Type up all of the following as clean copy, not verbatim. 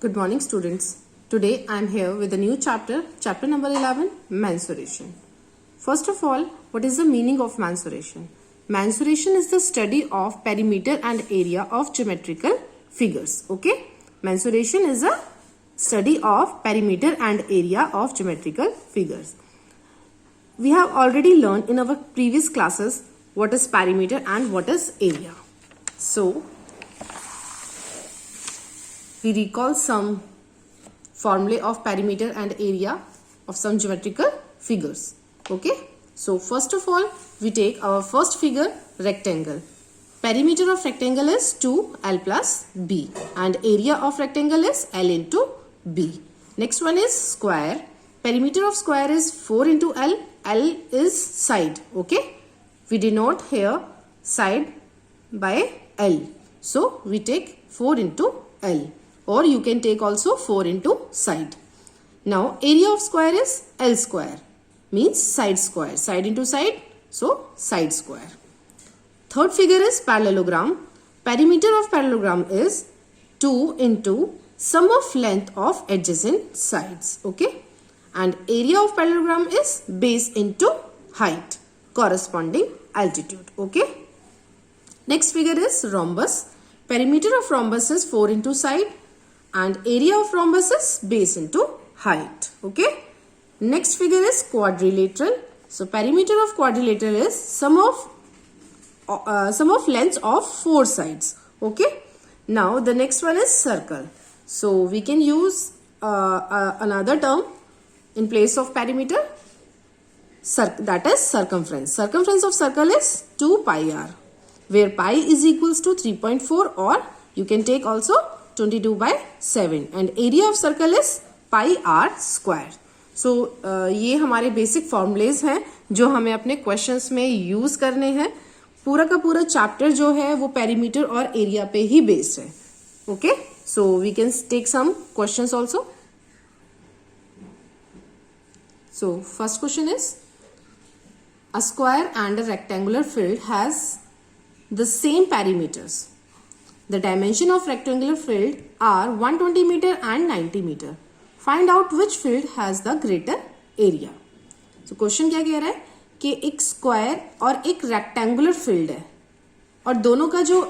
Good morning, students. Today I am here with a new chapter, chapter number 11, mensuration. First of all, what is the meaning of mensuration? Mensuration is the study of perimeter and area of geometrical figures. Okay? Mensuration is a study of perimeter and area of geometrical figures. We have already learned in our previous classes what is perimeter and what is area. So, we recall some formulae of perimeter and area of some geometrical figures. Okay. So first of all, we take our first figure, rectangle. Perimeter of rectangle is 2L plus B and area of rectangle is L into B. Next one is square. Perimeter of square is 4 into L. L is side. Okay. We denote here side by L. So we take 4 into L. Or you can take also 4 into side. Now area of square is L square, means side square, side into side, so side square. Third figure is parallelogram. Perimeter of parallelogram is 2 into sum of length of adjacent sides. Okay. And area of parallelogram is base into height, corresponding altitude. Okay. Next figure is rhombus. Perimeter of rhombus is 4 into side. And area of rhombus is base into height. Okay. Next figure is quadrilateral. So perimeter of quadrilateral is sum of lengths of 4 sides. Okay. Now the next one is circle. So we can use another term in place of perimeter. That is circumference. Circumference of circle is 2 pi r, where pi is equals to 3.4, or you can take also 22 by 7 and area of circle is pi r square. So ये हमारे basic formulas हैं जो हमें अपने questions में use करने हैं. पूरा का पूरा चैप्टर जो है वो पेरीमीटर और एरिया पे ही बेस्ड है. Okay, so we can take some questions also. So first question is a square and a rectangular field has the same perimeters. The dimension of rectangular field are 120 meter and 90 meter. Find out which field has the greater area. So question क्या कह रहा है कि एक square और एक rectangular field है और दोनों का जो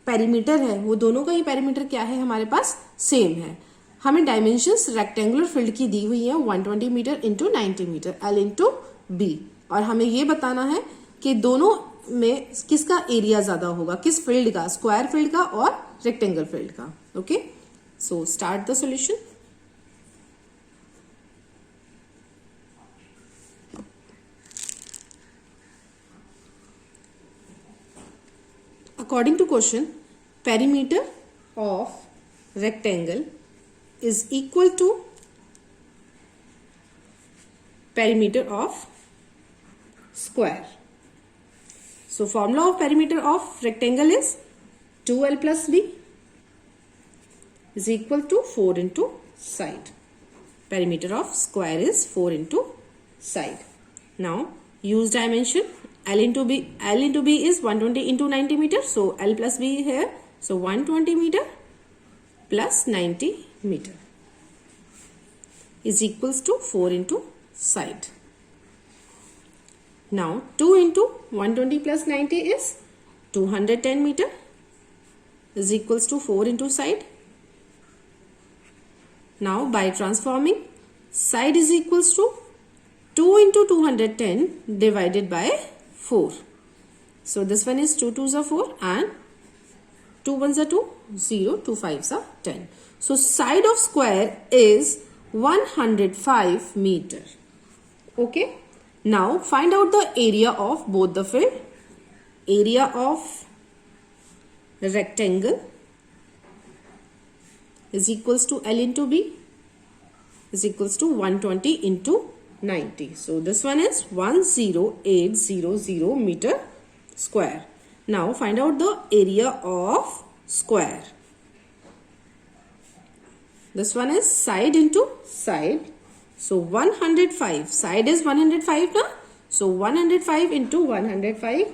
पेरीमीटर है वो दोनों का ही पेरीमीटर क्या है हमारे पास सेम है. हमें डायमेंशंस रेक्टेंगुलर फील्ड की दी हुई है 120 metre into 90 metre L into B, और हमें ये बताना है कि दोनों में किसका एरिया ज्यादा होगा, किस फील्ड का, स्क्वायर फील्ड का और रेक्टेंगल फील्ड का. Okay, so start the solution. According to question, perimeter of rectangle is equal to perimeter of square. So formula of perimeter of rectangle is 2L plus B is equal to 4 into side. Perimeter of square is 4 into side. Now use dimension. L into B is 120 into 90 meter. So L plus B here. So 120 meter plus 90 meter is equals to 4 into side. Now 2 into 120 plus 90 is 210 meter is equals to 4 into side. Now by transforming, side is equals to 2 into 210 divided by 4. So this one is 2 2s are 4 and 2 1s are 2, 0, 2 5s are 10. So side of square is 105 meter. Okay. Now find out the area of both the field. Area of rectangle is equals to L into B is equals to 120 into 90. So this one is 10800 meter square. Now find out the area of square. This one is side into side. So 105, side is 105 now. So 105 into 105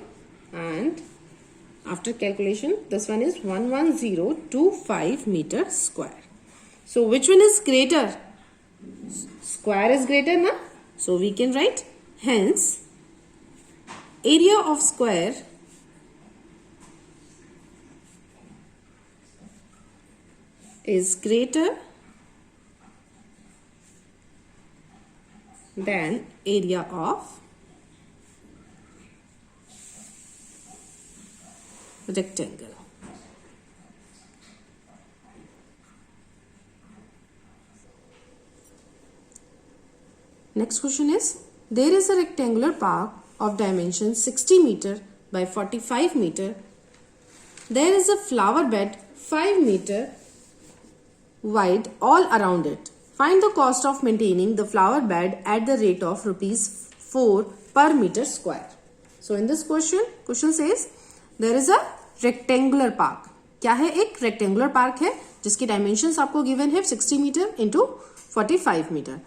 and after calculation this one is 11025 meter square. So which one is greater? Square is greater na? So we can write hence area of square is greater than area of rectangle. Next question is, there is a rectangular park of dimension 60 meter by 45 meter. There is a flower bed 5 meter wide all around it. Find the cost of maintaining the flower bed at the rate of rupees 4 per meter square. So in this question says there is a rectangular park. क्या है? एक rectangular park है जिसकी dimensions आपको given है 60 metre into 45 metre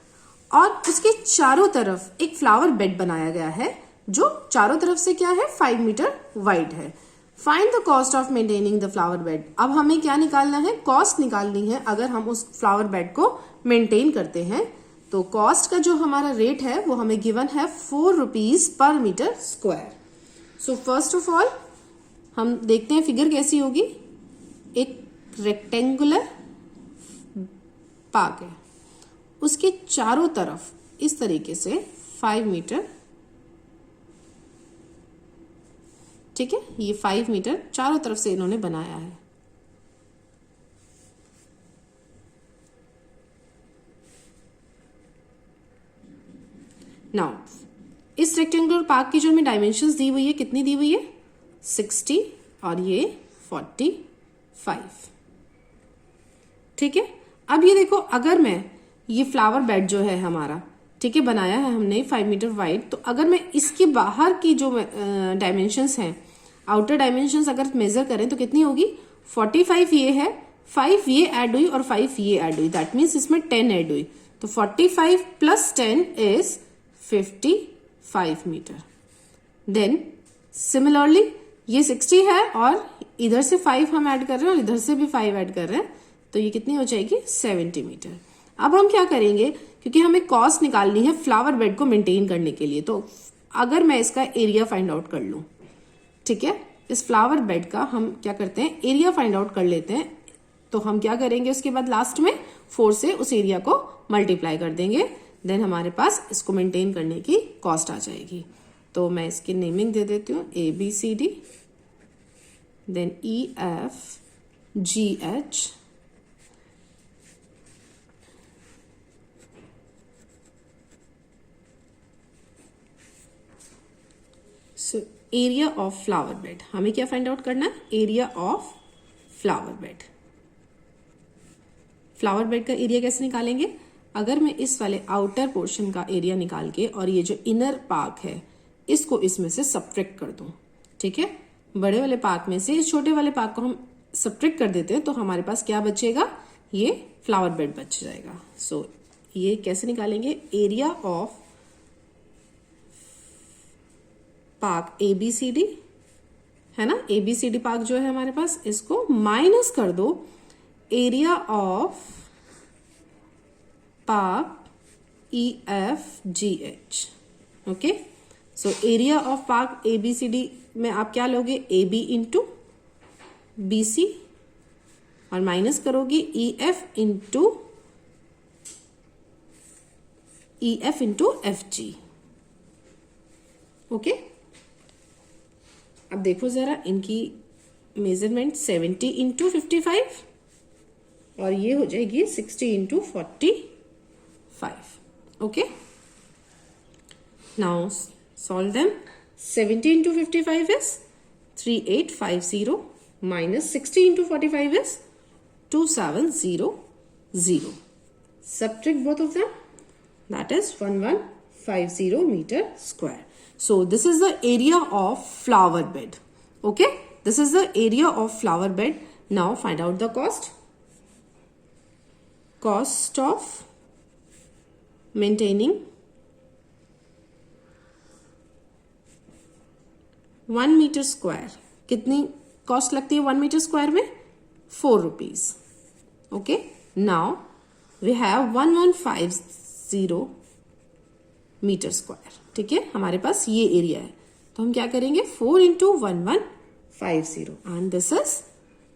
और उसके चारों तरफ एक फ्लावर बेड बनाया गया है जो चारों तरफ से क्या है 5 मीटर वाइड है. Find the cost of maintaining the flower bed. अब हमें क्या निकालना है? कॉस्ट निकालनी है. अगर हम उस फ्लावर बेड को मेंटेन करते हैं तो कॉस्ट का जो हमारा रेट है वो हमें गिवन है 4 rupees per metre square. So first of all हम देखते हैं फिगर कैसी होगी. एक रेक्टेंगुलर पार्क है, उसके चारों तरफ इस तरीके से 5 मीटर, ठीक है, ये 5 मीटर चारों तरफ से इन्होंने बनाया है. नाउ इस रेक्टेंगुलर पार्क की जो हमें डायमेंशंस दी हुई है, कितनी दी हुई है? 60 और ये 45. ठीक है. अब ये देखो, अगर मैं ये फ्लावर बेड जो है हमारा, ठीक है, बनाया है हमने 5 मीटर वाइड, तो अगर मैं इसके बाहर की जो डायमेंशंस हैं, आउटर डायमेंशंस अगर मेजर करें तो कितनी होगी? 45 ये है, 5 ये ऐड हुई और 5 ये ऐड हुई. दैट मीन्स इसमें 10 ऐड हुई. तो 45 plus 10 is 55 metre. Then similarly ये 60 है और इधर से 5 हम ऐड कर रहे हैं और इधर से भी 5 ऐड कर रहे हैं, तो ये कितनी हो जाएगी? 70 मीटर. अब हम क्या करेंगे, क्योंकि हमें कॉस्ट निकालनी है फ्लावर बेड को मेंटेन करने के लिए, तो अगर मैं इसका एरिया फाइंड आउट कर लूं, ठीक है, इस फ्लावर बेड का हम क्या करते हैं, एरिया फाइंड आउट कर लेते हैं. तो हम क्या करेंगे, उसके बाद लास्ट में 4 से उस एरिया को मल्टीप्लाई कर देंगे. देन हमारे पास इसको मेंटेन करने की कॉस्ट आ जाएगी. तो मैं इसकी नेमिंग दे देती हूँ ABCD, then EFGH, so area of flower bed. हमें क्या फाइंड आउट करना है? Area of flower bed. Flower bed का एरिया कैसे निकालेंगे? अगर मैं इस वाले आउटर पोर्शन का एरिया निकाल के और ये जो इनर पार्क है इसको इसमें से सब्ट्रैक्ट कर दूं, ठीक है, बड़े वाले पार्क में से इस छोटे वाले पार्क को हम सब्ट्रैक्ट कर देते हैं, तो हमारे पास क्या बचेगा? ये फ्लावर बेड बच जाएगा. सो ये कैसे निकालेंगे? एरिया ऑफ पार्क ABCD है ना, ABCD पार्क जो है हमारे पास, इसको माइनस कर दो area of park EFGH. Okay, so area of park ABCD में आप क्या लोगे? AB इंटू BC और माइनस करोगे EF इंटू FG. ओके, अब देखो जरा इनकी मेजरमेंट 70 इंटू 55 और ये हो जाएगी 60 into 45. Okay, now solve them. 70 into 55 is 3850 minus 60 into 45 is 2700. Subtract both of them, that is 1150 meter square. So this is the area of flower bed. Okay, this is the area of flower bed. Now find out the cost. Cost of maintaining 1 meter square. कितनी cost लगती है 1 meter square में? 4 rupees. Okay, now we have 1150 metre square. ठीक है, हमारे पास ये area है, तो हम क्या करेंगे 4 into 1150 and this is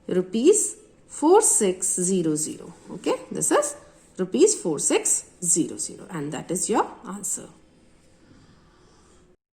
₹4600. Okay, this is ₹4600 and that is your answer.